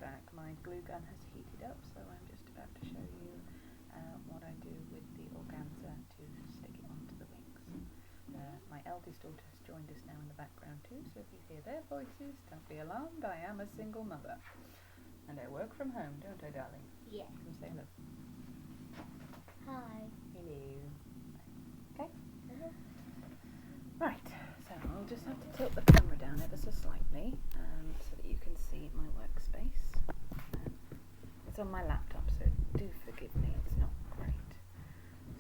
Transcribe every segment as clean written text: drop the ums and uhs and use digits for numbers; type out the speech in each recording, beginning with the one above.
back. My glue gun has heated up, so I'm just about to show you what I do with the organza to stick it onto the wings. My eldest daughter has joined us now in the background too, so if you hear their voices, don't be alarmed, I am a single mother. And I work from home, don't I, darling? Yeah. Come say hello. Hi. Hello. Okay? Hello. Right, so I'll just have to tilt the camera down ever so slightly so that you can see my workspace. It's on my laptop, so do forgive me, it's not great.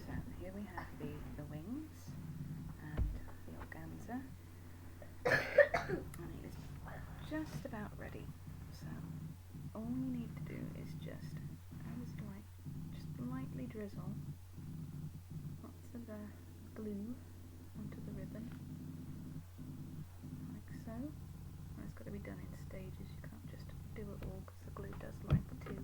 So here we have the wings and the organza, and it is just about ready. So all you need to do is just lightly drizzle lots of glue onto the ribbon, like so. And it's got to be done in stages, you can't just do it all because the glue does like to,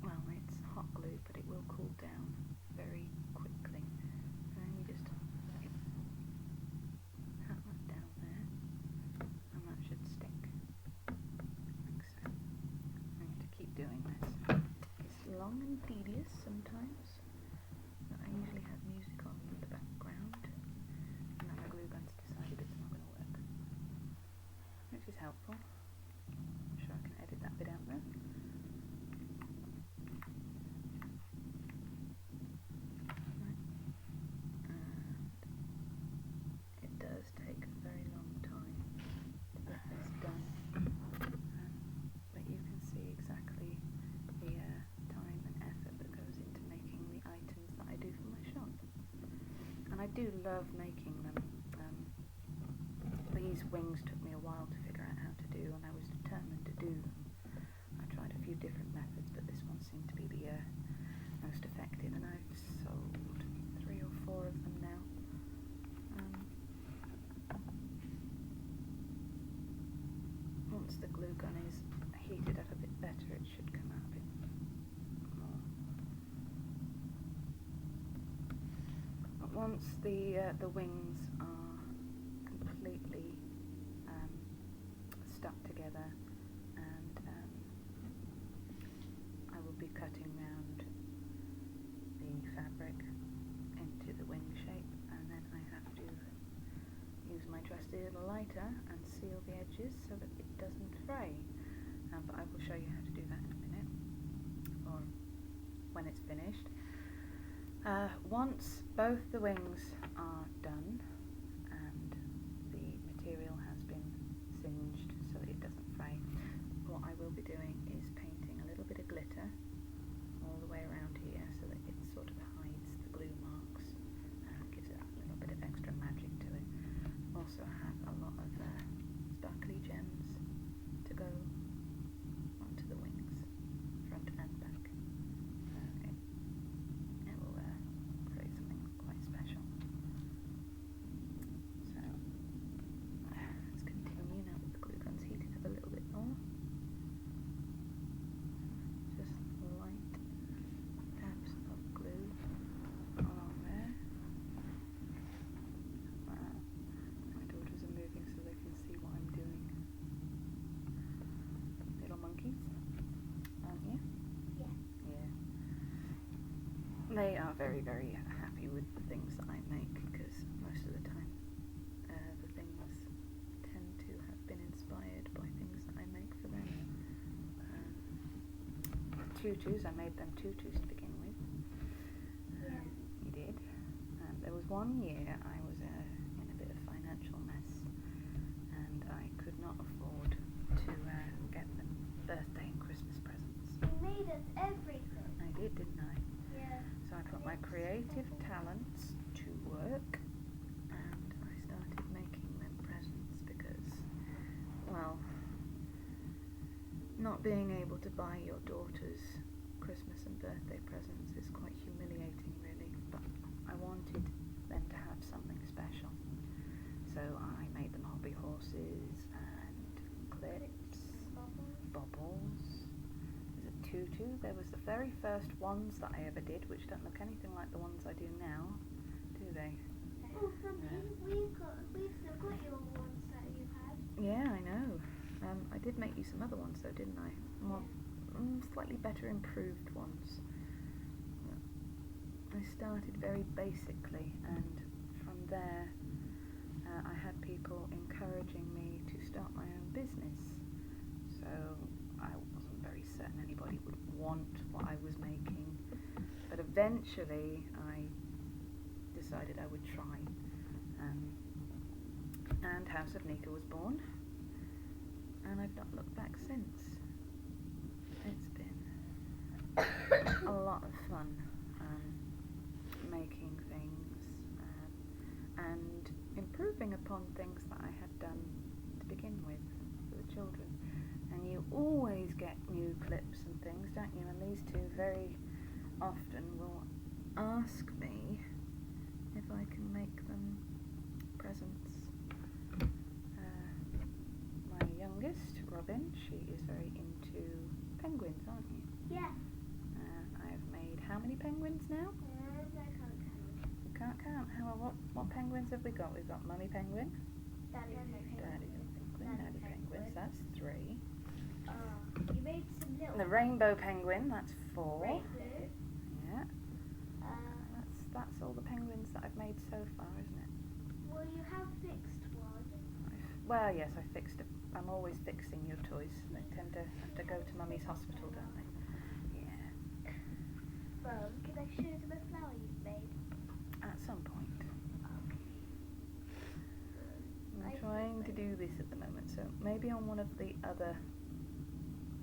well, it's hot glue but it will cool down very quickly. And then you just pat that down there and that should stick, like so. I need to keep doing this. It's long and tedious sometimes, but I usually have music on in the background and then the glue gun's decided it's not going to work, which is helpful. I'm sure I can edit that bit out though. And it does take a very long time to get this done, but you can see exactly the time and effort that goes into making the items that I do for my shop. And I do love making them. These wings took me a while to figure out how to do, and I was determined to do them. I tried a few different methods, but this one seemed to be the most effective, and I've sold 3 or 4 of them now. Once the glue gun is heated up a bit better, it should come out a bit more. But once the wings are completely stuck together, and I will be cutting round the fabric into the wing shape, and then I have to use my trusty little lighter and seal the edges so that it doesn't fray. But I will show you how to do that in a minute, or when it's finished. Once both the wings are done and the material has been singed so that it doesn't fray, what I will be doing is painting a little bit of glitter all the way around here so that it sort of hides the glue marks and gives it a little bit of extra magic to it. Also have a lot of sparkly gems to go onto the wings, front and back. It will create something quite special. So let's continue now that the glue gun's heated up a little bit more. Just light dabs of glue along there. My daughters are moving so they can see what I'm doing. Little monkeys, aren't you? Yeah. Yeah. They are very, very happy with the things that I make, because most of the time the things tend to have been inspired by things that I make for them. Tutus, I made them tutus to begin with. Yeah. You did. There was one year I was in a bit of financial mess, and I could not afford to get them birthday and Christmas presents. You made us everything. I did, didn't I? Yeah. So I put my creative talents to work, and I started making them presents because, well, not being able to buy your daughters Christmas and birthday presents is quite humiliating, really, but I wanted them to have something special. So I made them hobby horses and clips, bubbles. There's a tutu. There was the very first ones that I ever did, which don't look anything like the ones I do now, do they? Oh, we've still got your ones that you had. Yeah, I know. I did make you some other ones though, didn't I? More, slightly better improved ones. I started very basically, and from there I had people encouraging me to start my own business. So I wasn't very certain anybody would want what I was making, but eventually I decided I would try. And House of Nika was born, and I've not looked back since. It's been a lot of fun making things and improving upon things that I had done to begin with for the children. And you always get new clips and things, don't you? And these two very often will ask me if I can make them presents. My youngest, Robin, she is very into penguins, aren't you? Yeah. I've made how many penguins now? I can't count. You can't count. What penguins have we got? We've got Mummy Penguin, Daddy Penguin, Daddy Penguins, that's 3. You made some little. The Rainbow Penguin, that's 4. Rainbow. Yeah. That's all the penguins that I've made so far, isn't it? Well, you have fixed one. Well, yes, I fixed it. I'm always fixing your toys. They tend to have to go to Mummy's hospital, don't they? Yeah. Well, can I show them a flower you've made? At some point. I'm trying to do this at the moment, so maybe on one of the other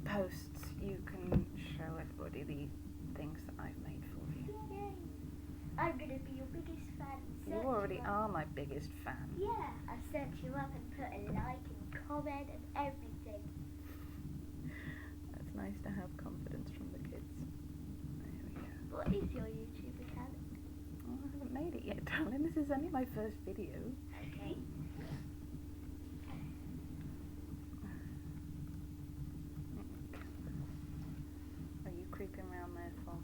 posts you can show everybody the things that I've made for you. Yay! I'm gonna be your biggest fan. You already are my biggest fan. Yeah, I sent you up and put a like and comment and everything. That's nice to have confidence from the kids. There we go. What is your YouTube account? Oh, I haven't made it yet, darling. This is only my first video. Okay. Are you creeping around there for?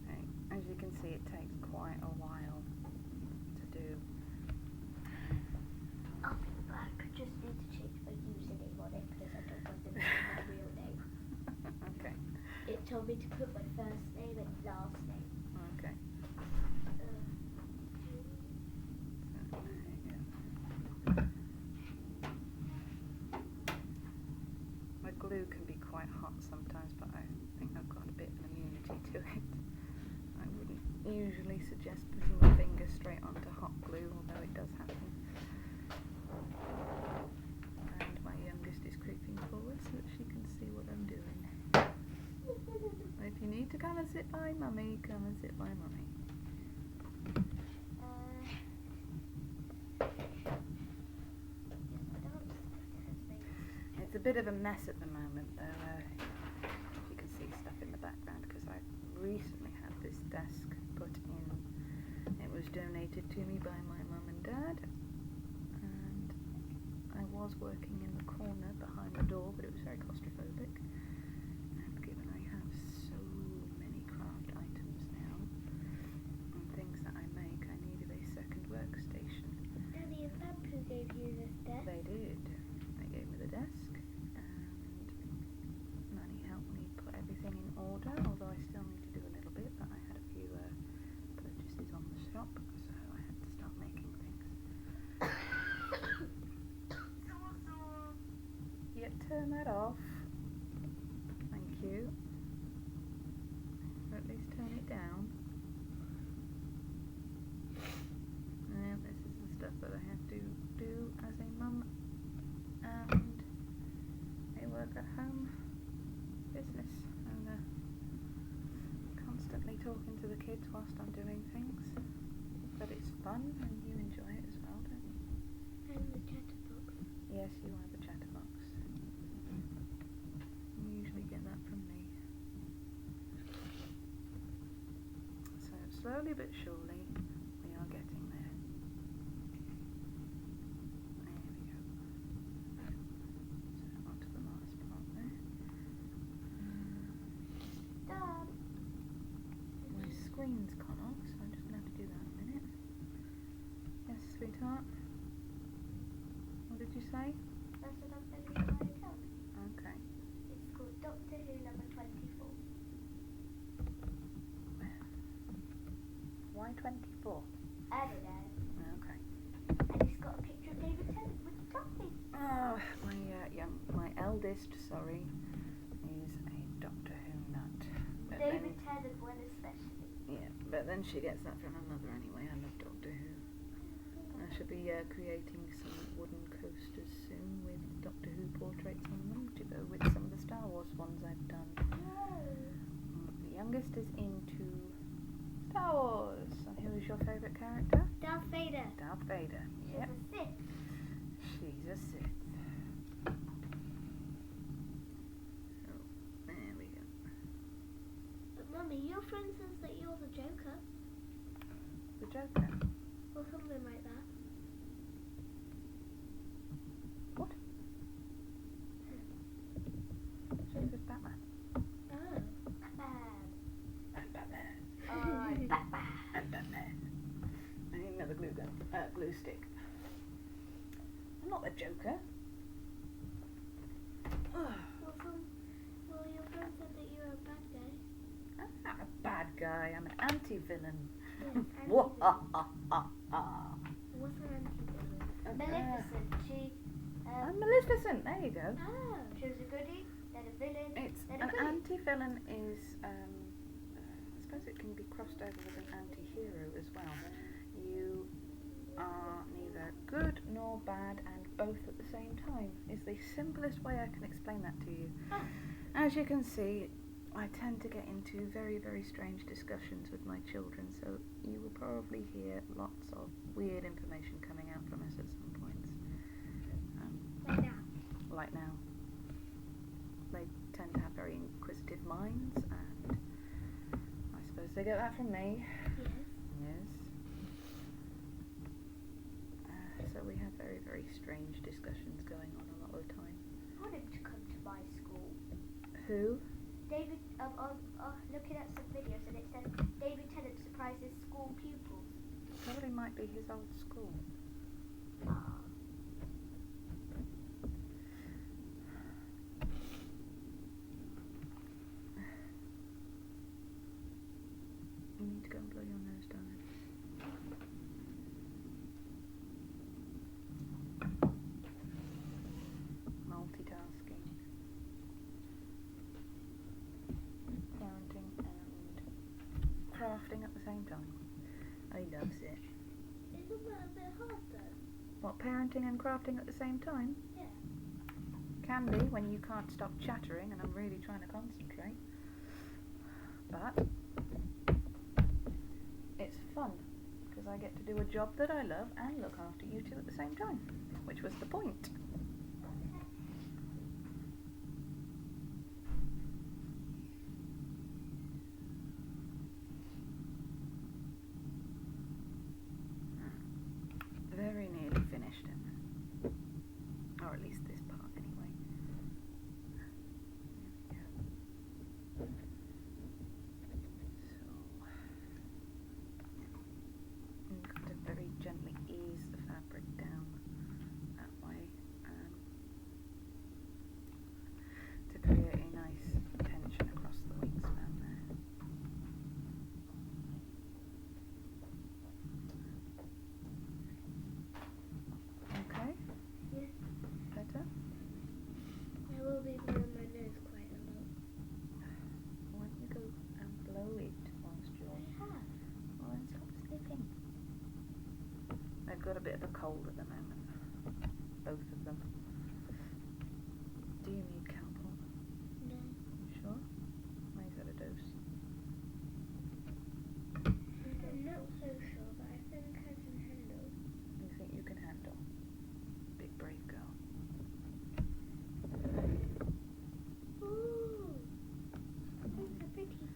Right. As you can see, it takes quite a while to do. I'll be back. I just need to change my username on it because I don't want them to know my real name. Okay. It told me to put my first name and last name. Okay. So, there you go. My glue can be quite hot sometimes, but I think I've got a bit of immunity to it. I wouldn't usually suggest putting your finger straight onto hot glue, although it does happen. And my youngest is creeping forward so that she can see what I'm doing. If you need to come and sit by Mummy, come and sit by Mummy. It's a bit of a mess at the moment, though. You can see stuff in the background because I recently had this desk put in. It was donated to me by my mum and dad, and I was working in the corner behind the door, but it was very claustrophobic. And given I have so many craft items now and things that I make, I needed a second workstation. Daddy and Bamboo gave you this desk. They did. They gave me the desk. Everything in order, although I still need to do a little bit, but I had a few purchases on the shop, so I had to start making things. Yeah, turn that off. Thank you. Or at least turn it down. And this is the stuff that I have to do as a mum and a work at home business. Constantly talking to the kids whilst I'm doing things, but it's fun and you enjoy it as well, don't you? And the chatterbox. Yes, you are the chatterbox. You usually get that from me. So slowly but surely we are getting there. There we go. So onto the last part there. Done. My screen's gone off, so I'm just going to have to do that in a minute. sweetheart? What did you say? That's what I'm sending to my account. Okay. It's called Doctor Who number 24. Why 24? I don't know. Okay. And it's got a picture of David Tennant with the toffee. Oh, my eldest, sorry, is a Doctor Who nut. But David Tennant one especially. Yeah, but then she gets that from her mother anyway. I love Doctor Who. I should be creating some wooden coasters soon with Doctor Who portraits on them to go with some of the Star Wars ones I've done. The youngest is into Star Wars. And who is your favourite character? Darth Vader. Darth Vader. She's Yep. a Sith. She's a Sith. So, there we go. But Mummy, your friend says that you're the Joker. The Joker. Or something like that. What? Joker's Batman. Oh. Batman. And Batman. Oh, Batman. And Batman. I need another glue stick. I'm not the Joker. Well, your friend said that you're a bad guy. I'm not a bad guy. I'm an anti-villain. Yes, What's an anti-villain? Maleficent. She. I'm Maleficent. There you go. Oh. She was a goodie, then a villain, It's then an a villain. anti-villain is. I suppose it can be crossed over with an anti-hero as well. You are neither good nor bad and both at the same time. Is the simplest way I can explain that to you. Oh. As you can see, I tend to get into very, very strange discussions with my children, so you will probably hear lots of weird information coming out from us at some points. Like now. Like now. They tend to have very inquisitive minds, and I suppose they get that from me. Yes. Yes. So we have very, very strange discussions going on a lot of the time. I want him to come to my school. Who? David, looking at some videos and it said David Tennant surprises school pupils. Probably might be his old school. You need to go and blow your nose, darling. Multitasking. Parenting and crafting at the same time. I loves it. Isn't that a bit hard though? What, parenting and crafting at the same time? Yeah. Can be when you can't stop chattering and I'm really trying to concentrate. But it's fun because I get to do a job that I love and look after you two at the same time, which was the point. Very nearly finished it. Or at least this part anyway. There we go. So you've got to very gently ease the fabric down that way to create a nice tension across the wingspan there. Okay? Yes. Better? I will be blowing my nose quite a lot. Why don't you go and blow it whilst you're... I have. Well, then stop sniffing. They've got a bit of a cold at the moment. Both of them. Do you need Calpol? No. Sure? Might have a dose. I'm not so sure, but I think I can handle. You think you can handle? Big brave girl. Ooh. Those are pretty.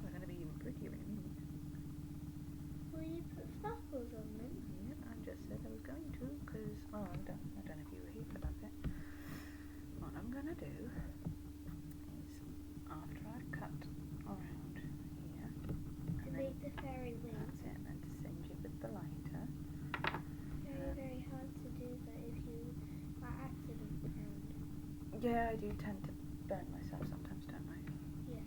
They're going to be even prettier in a minute. Will you put sparkles on them? Yep, I just said I was going to, because, well, I don't know if you were here for that. Yeah, I do tend to burn myself sometimes, don't I? Yeah.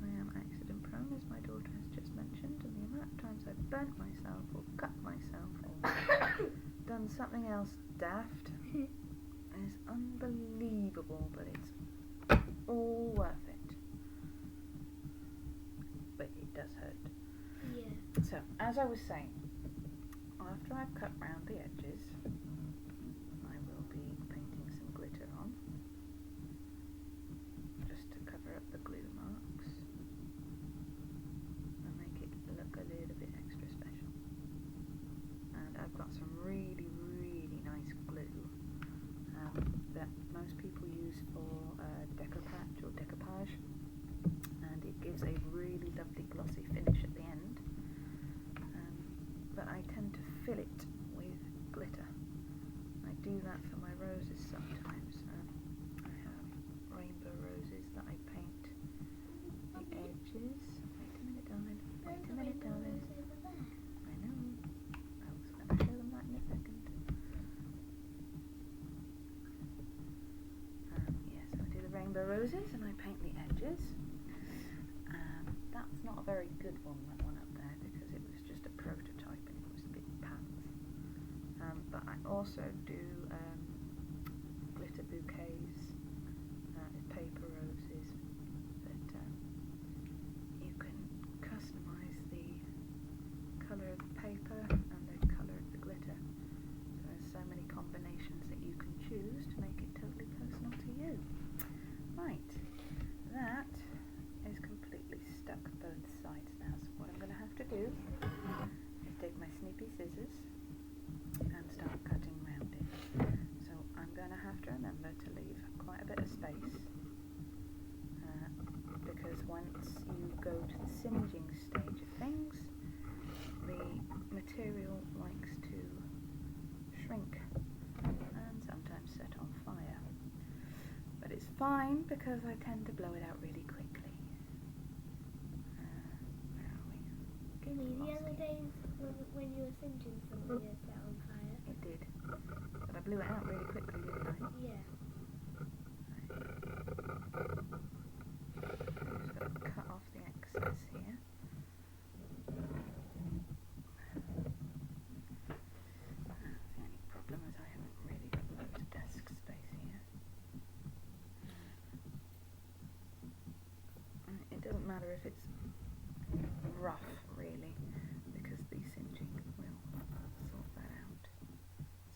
I am accident prone, as my daughter has just mentioned, and the amount of times I've burnt myself or cut myself or done something else daft is unbelievable, but it's all worth it. But it does hurt. Yeah. So, as I was saying, after I've cut round the edges, I will be painting some glitter on, just to cover up the glue marks and make it look a little bit extra special. And I've got some really, really nice glue that most people use for decoupage or decoupage, and it gives a really lovely glossy finish at the end. But I tend to fill it with glitter. I do that for my roses sometimes. I have rainbow roses that I paint the edges. Wait a minute, darling. Wait a minute, darling. I know. I was going to show them that in a second. Yes, I do the rainbow roses and I paint the edges. That's not a very good one, that one up there, because it was just a prototype and it was a bit pants. But I also do glitter bouquets with paper roses that you can customise the colour of the paper and the colour of the glitter. So there's so many combinations that you can choose to make it totally personal to you. Right, that is completely stuck both sides now, so what I'm going to have to do is take my snippy scissors and start cutting round it. So I'm going to have to remember to leave quite a bit of space, because once you go to the singeing stage of things, the material likes to shrink and sometimes set on fire. But it's fine because I tend to blow it out really quickly. Where are we? The other days when you were singeing something, it set on fire. It did. But I blew it out really quickly, didn't I? Yeah. I'm just going to cut off the excess here. The only problem is I haven't really got loads of desk space here. It doesn't matter if it's rough, really, because the singeing will sort that out.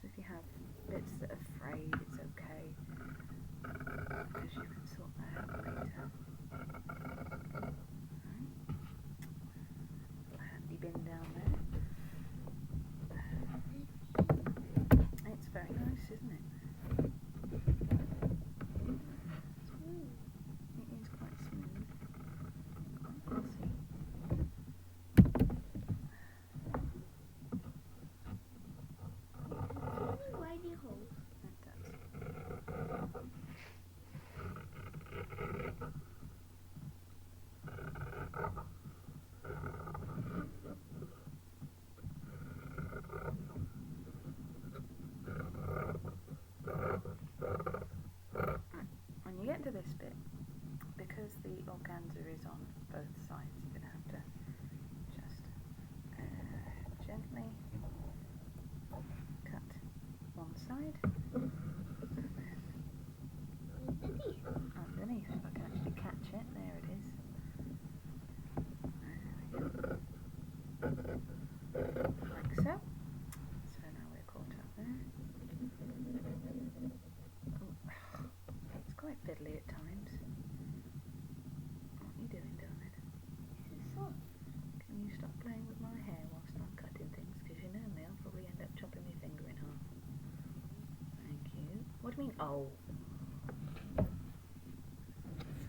So if you have bits that are frayed, it's okay, because you can sort that out later. Little handy bin down there. It's very nice, isn't it? It is quite smooth, quite glossy. Tiny holes. It does. When you get to this bit, because the organza is on both sides, you're going to have to just gently cut one side and then underneath, if I can actually catch it. There it is. There we go. Like so. So now we're caught up there. Oh, it's quite fiddly at times. What are you doing, darling? Can you stop playing with my hair whilst I'm cutting things? Because you know me, I'll probably end up chopping my finger in half. Thank you. What do you mean, oh?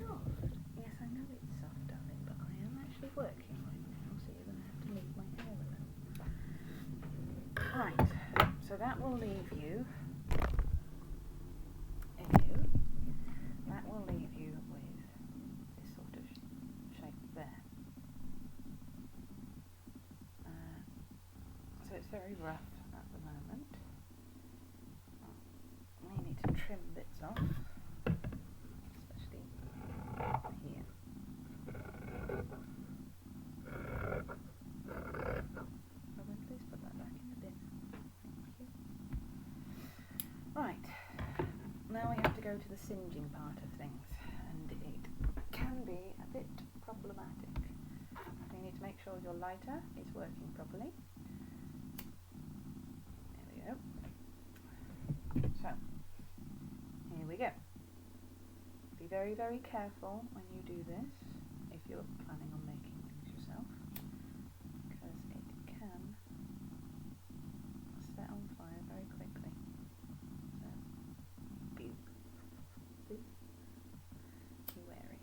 Soft. Yes, I know it's soft, darling, but I am actually working right now, so you're going to have to leave my hair alone. Right, so that will leave you, that will leave you with this sort of shape there. So it's very rough at the moment. We need to trim bits off. go to the singeing part of things, and it can be a bit problematic. You need to make sure your lighter is working properly. There we go. So, here we go. Be very, very careful when you do this, if you're planning on making things yourself, because it can set on fire very quickly. So, be wary.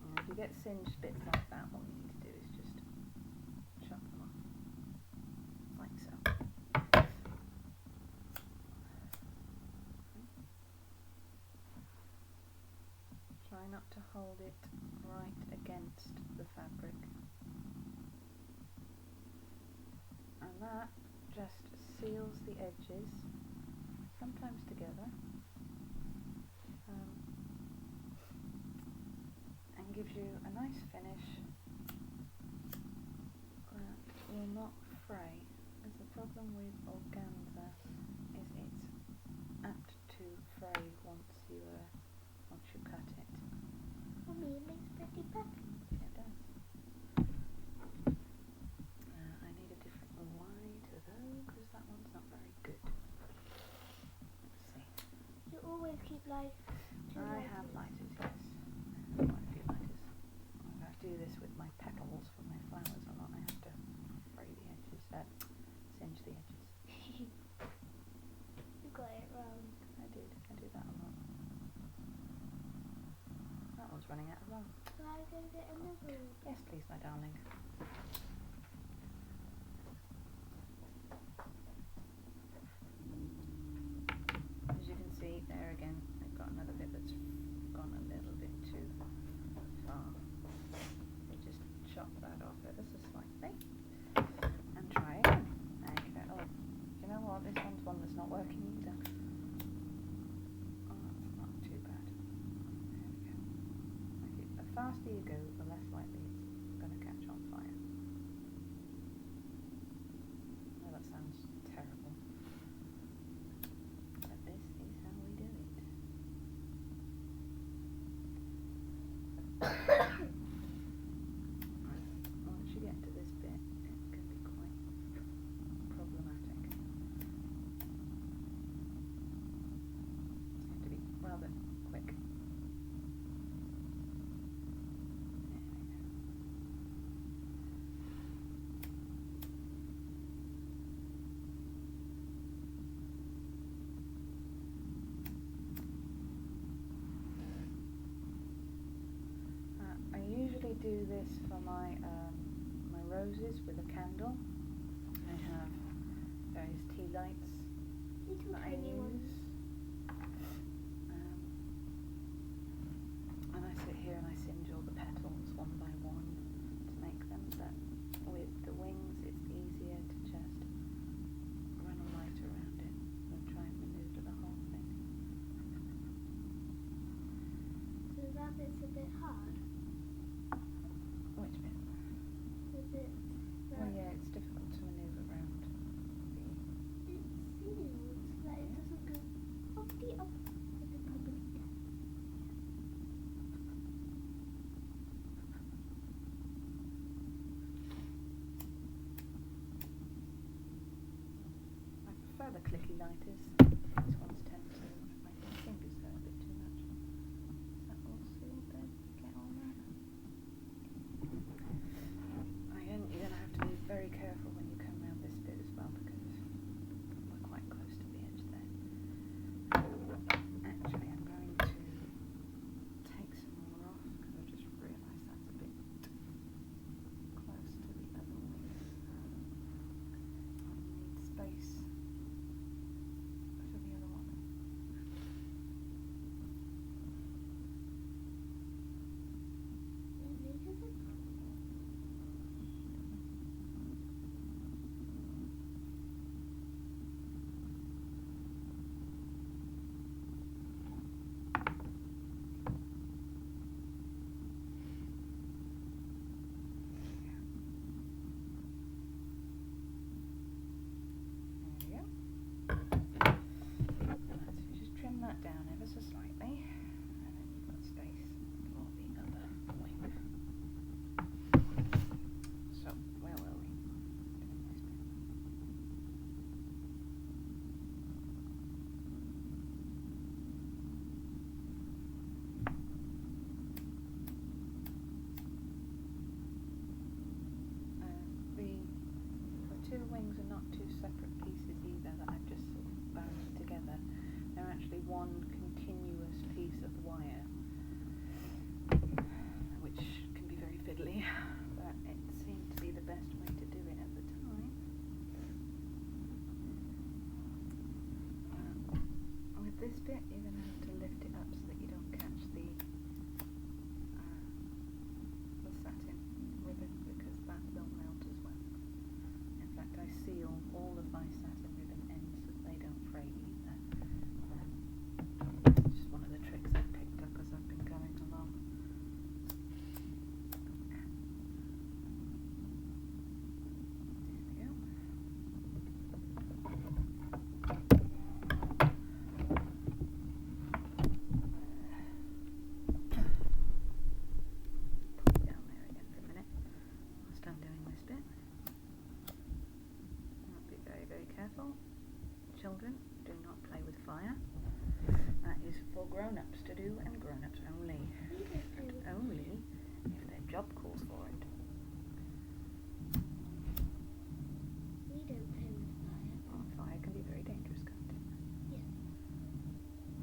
And if you get singed bits like that, what you need to do is just chop them off, like so. Try not to hold it right against the fabric. And that just seals the edges, sometimes together, and gives you a nice finish that will not fray. Because the problem with organza is it's apt to fray once you cut it. Mommy, it makes pretty patterns. Yeah, it does. I need a different lighter though, because that one's not very good. Let's see. You always keep like two I lighters. have lighters, yes. Quite a few lighters. I do this with my petals for my flowers a lot. I have to fray the edges, singe the edges. You got it wrong. I do that a lot. That one's running out of room. Shall I go get another one? Yes, please, my darling. As you can see there again, I've got another bit that's gone a little bit too far. So just chop that off ever so slightly and try again. Okay. Oh, you know what? This one's one that's not working either. Oh, that's not too bad. There we go. The faster you go, the less likely it's going to catch on fire. Oh, that sounds terrible. But this is how we do it. Once you get to this bit, it can be quite problematic. You have to be rather quick. There we go. I usually do this for my roses with a candle. I have various tea lights Little that I tiny use. ones. And I sit here and I singe all the petals one by one to make them, but with the wings it's easier to just run a light around it and try and maneuver the whole thing. So that bit's a bit hard. Which bit? The bit Well, yeah, it's difficult to maneuver around the... it seals, like it doesn't go up the up like it probably can. I prefer the clicky lighters. These ones tend to make my fingers hurt a bit too much. Is that all sealed then? Get on that. Again, you're going to have to be very careful when you come around this bit as well, because we're quite close to the edge there. Actually, I'm going to take some more off, because I've just realised that's a bit close to the other wing. I need space for the other one. There wings are not two separate pieces either that I've just sort of bound together. They're actually one continuous piece of wire, which can be very fiddly, but it seemed to be the best way to do it at the time. With this bit, you're going to have to lift it up so that you don't catch the satin ribbon, because that will melt as well. In fact, I seal all of my satin ribbon ends so that they don't fray either. It's just one of the tricks I've picked up as I've been going along. There we go. Put it down there again for a minute whilst I'm doing this bit. Be very, very careful. Children, do not play with fire. That is for grown-ups to do, and grown-ups only. And only if their job calls for it. We don't play with fire. Oh, fire can be very dangerous, can't it? Yes.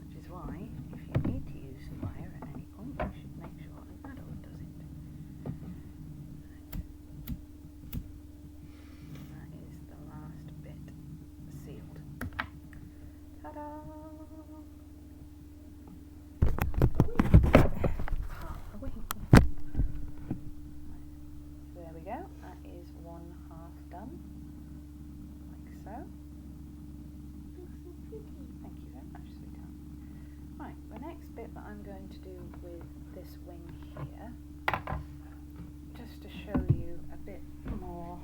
Which is why, if you need to use fire at any point, you should make sure an adult does it. That is the last bit sealed. Ta-da! Half a wing. So there we go. That is one half done, like so. Looks so pretty. Thank you very much, sweetheart. Right, the next bit that I'm going to do with this wing here, just to show you a bit more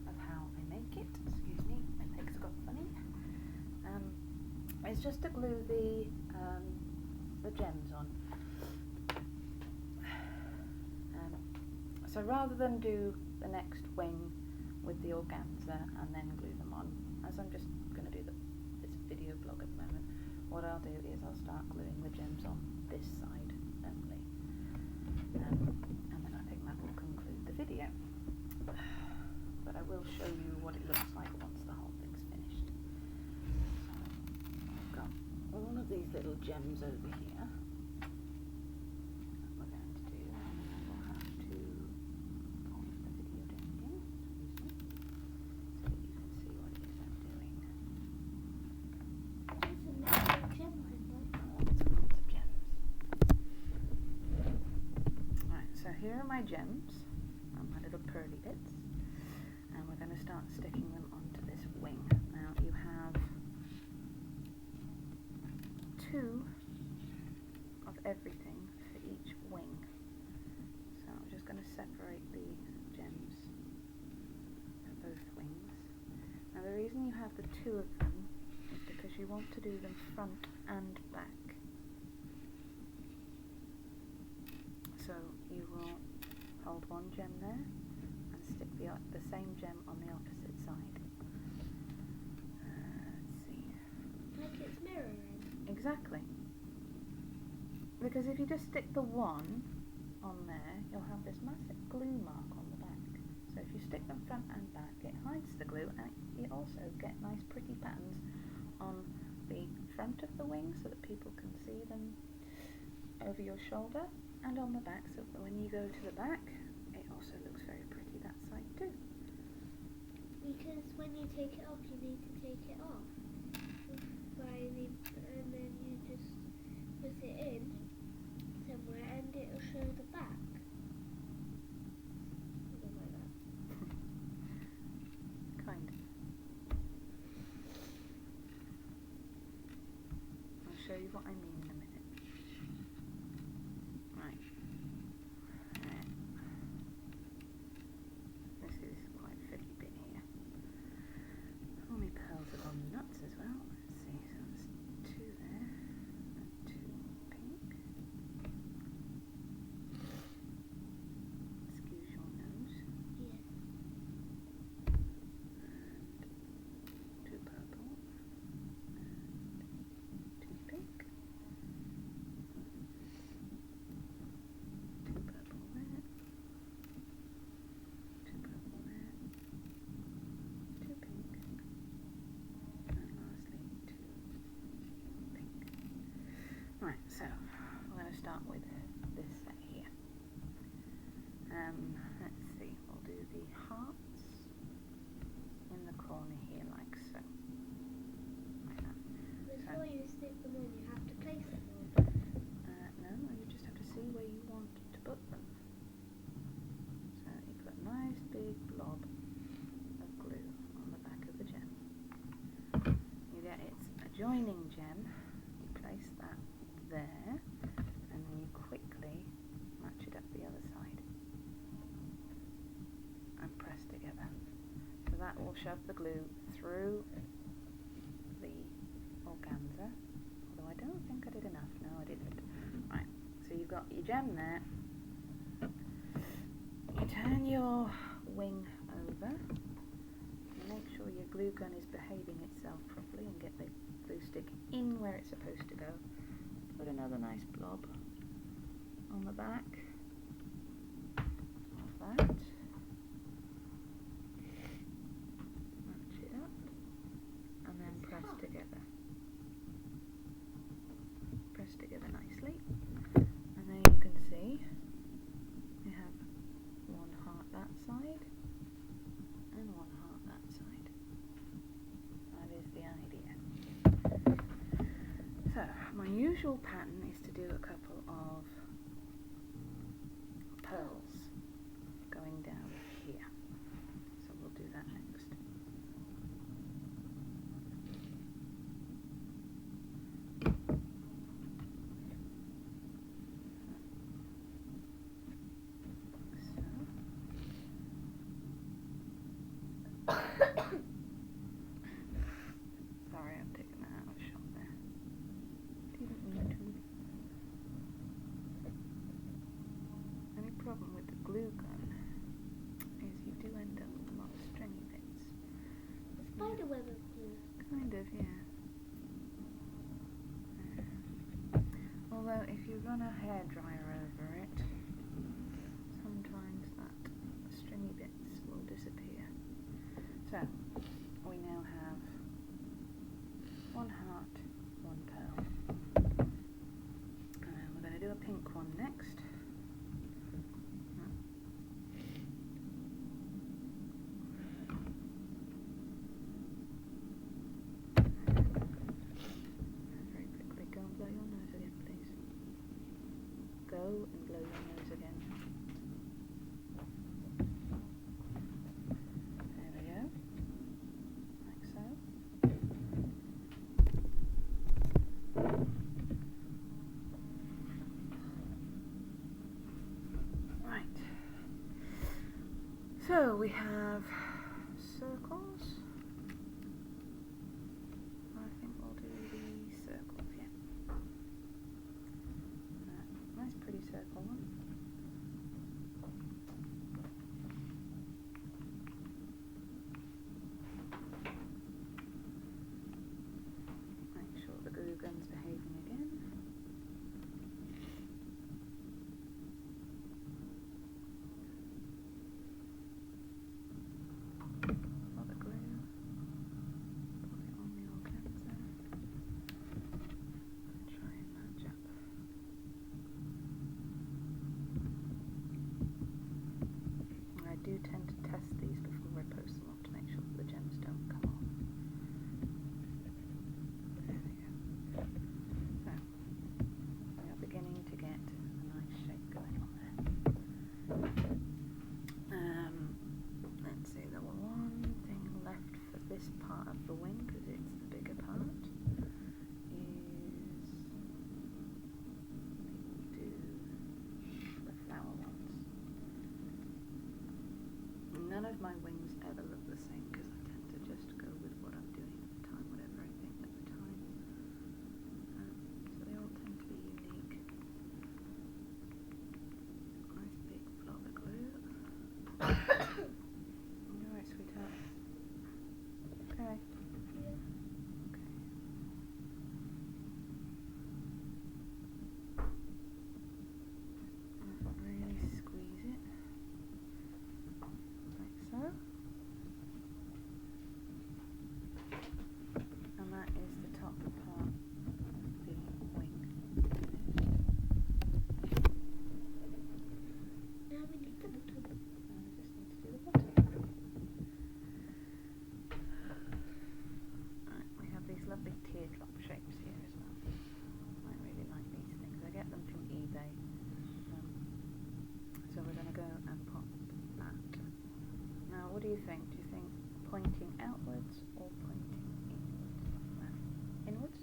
of how I make it, excuse me, my legs got funny, is just to glue the gems on. So rather than do the next wing with the organza and then glue them on, as I'm just going to do this video blog at the moment, what I'll do is I'll start gluing the gems on this side only, and then I think that will conclude the video. But I will show you what it looks like once the whole thing's finished. So I've got all of these little gems over here that we're going to do, and then I will have to pause the video down again, excuse me, so that you can see what it is I'm doing. There's another gem on there. Lots of gems. Right, so here are my gems, and my little pearly bits, and we're going to start sticking them onto this wing. Now you have two of everything for each wing. So I'm just going to separate the gems for both wings. Now the reason you have the two of them is because you want to do them front and back. So you will hold one gem there and stick the same gem on the opposite side. Let's see. Like it's mirroring. Exactly. Because if you just stick the one on there, you'll have this massive glue mark on the back. So if you stick them front and back, it hides the glue, and you also get nice pretty patterns on the front of the wing so that people can see them over your shoulder, and on the back so that when you go to the back, it also looks very pretty that side too. Because when you take it off, you need to take it off. And then you just put it in somewhere and it'll show the back. Something like that. Kind of. I'll show you what I mean in a minute. Right. This is quite a fiddly bit here. All my pearls are gone nuts as well. Let's see, so there's two there, and two pink. Excuse your nose. Yes. And two purple, and two pink. Right, so we're going to start with this set here. Let's see, we'll do the hearts in the corner here like so. Like that. Before you stick them on, you have to place them on. No, you just have to see where you want to put them. So you put a nice big blob of glue on the back of the gem. You get its adjoining gem, you place that there, and then you quickly match it up the other side and press together. So that will shove the glue through the organza, although I don't think I did enough. No, I didn't. Right, so you've got your gem there. You turn your wing over, and make sure your glue gun is behaving itself properly and get the glue stick in where it's supposed to go. Put another nice blob on the back of that. Match it up and then press together. Press together nicely, and then you can see we have one heart that side and one heart that side. That is the idea. So my usual pattern is to do a couple of pearls going down here. So we'll do that next. Sorry, I'm taking that out of shot there. Didn't mean to. Only problem with the glue gun is you do end up with a lot of stringy bits. The spider web of glue. Kind of, yeah. Although if you run a hairdryer over it, sometimes that stringy bits will disappear. So, we now have one heart, one pearl. We're going to do a pink one next. Very quickly, go and blow your nose again, please. Go and blow your nose again. There we go. Like so. Right. So we have circles. I think we'll do the circles, yeah. Nice pretty circle one. Make sure the glue gun's behaving again. For the glue, put it on the organza. Try and match up. I do tend to test these before I post them off to make sure that the gems don't come off. There we go. So, we are beginning to get a nice shape going on there. Let's see, the one thing left for this part of the wing, because it's the bigger part, is do the flower ones. None of my wings ever look the same because I tend to just go with what I'm doing at the time, whatever I think at the time. So they all tend to be unique. Nice big blob of glue. Alright, sweetheart. Okay. Yeah. Okay. Really squeeze it. Like so. you think? Do you think pointing outwards or pointing inwards? Inwards?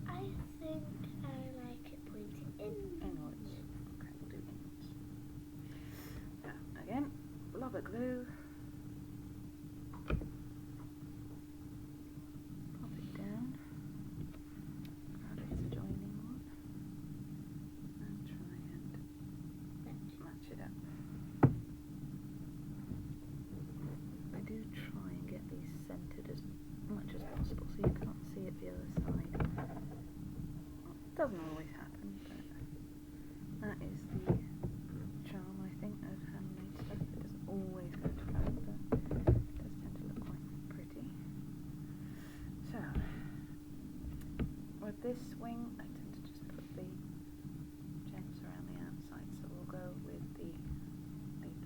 I think I like it pointing Inwards. Okay, we'll do inwards. Now, again, blob of glue. Pop it down. Grab its adjoining one. And try and match it up. I do try and get these centred as much as possible so you can't see it the other side. It doesn't always happen, but that is the charm, I think, of handmade stuff. It doesn't always go to plan, but it does tend to look quite pretty. So, with this wing, I tend to just put the gems around the outside, so we'll go with the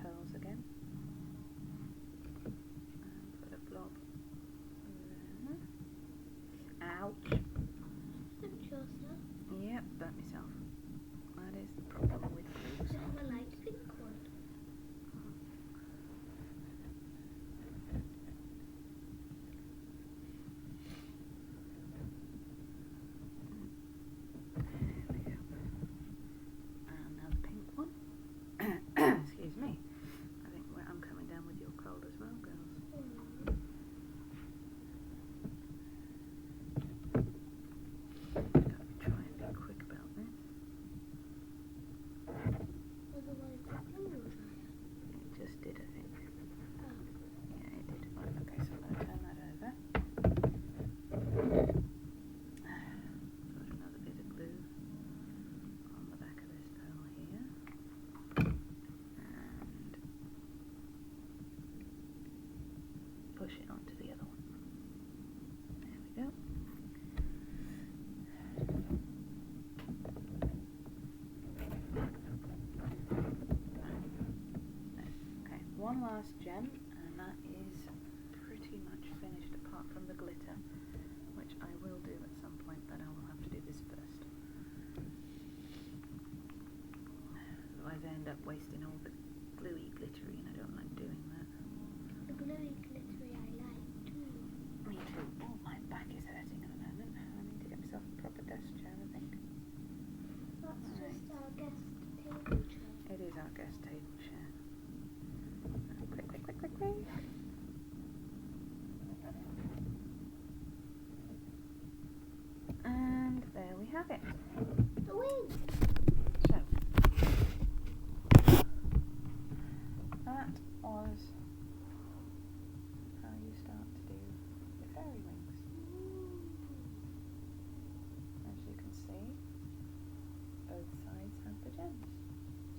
pearls again. And put a blob there. Ouch! Yep, burnt myself. That is the problem with glue. I have a light pink one. There we go. And now the pink one. Excuse me. I think I'm coming down with your cold as well, girls. Try and be quick about this. Otherwise, the glue will dry out. It just did, I think. Oh. Yeah, it did. Right, okay, so I'm going to turn that over. Put another bit of glue on the back of this pearl here. And push it onto the other one. There we go. Okay, one last gem, and that is pretty much finished apart from the glitter, which I will do at some point, but I will have to do this first. Otherwise I end up wasting all the gluey glittery, and I don't like doing that. The gluey glittery I like too. Me too. Oh, my back is hurting at the moment. I need to get myself a proper desk chair, I think. That's Right. just our guest table chair. It is our guest table chair. Quick, quick, quick, quick, quick. And there we have it. The wing! So, that was how you start to do the fairy wings. As you can see, both sides have the gems.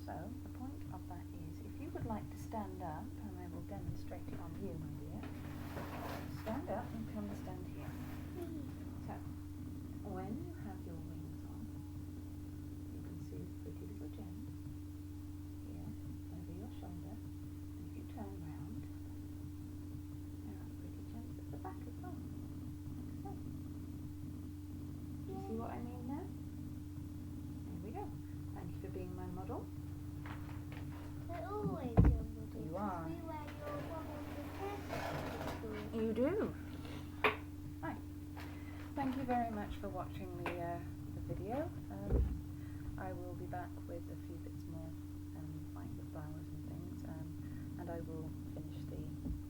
So, the point of that is, if you would like to stand up, and I will demonstrate it on you, my dear, stand up and come and stand here. So, when you have your wings on, you can see pretty little gems here over your shoulder, and if you turn round, there are pretty gems at the back as well, like so. You see what I mean now? There we go. Thank you for being my model. They're always your model. You are. We wear your model for school. You do. Hi. Thank you very much for watching the video. I will be back with a few bits more, like the flowers and things, and I will finish the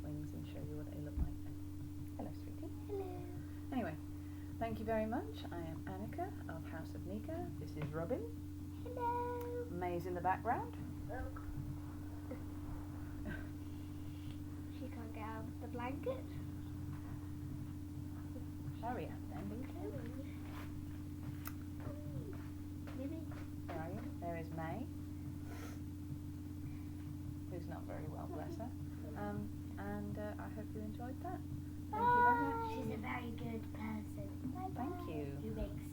wings and show you what they look like then. Hello, sweetie. Hello. Anyway, thank you very much. I am Annika of House of Nika. This is Robin. Hello. May's in the background. She can't get out of the blanket. Hurry up then, Nika. Maybe. Where are you? There is May, who's not very well, bless her. And I hope you enjoyed that. Thank you very much. She's a very good person. Thank you. Who makes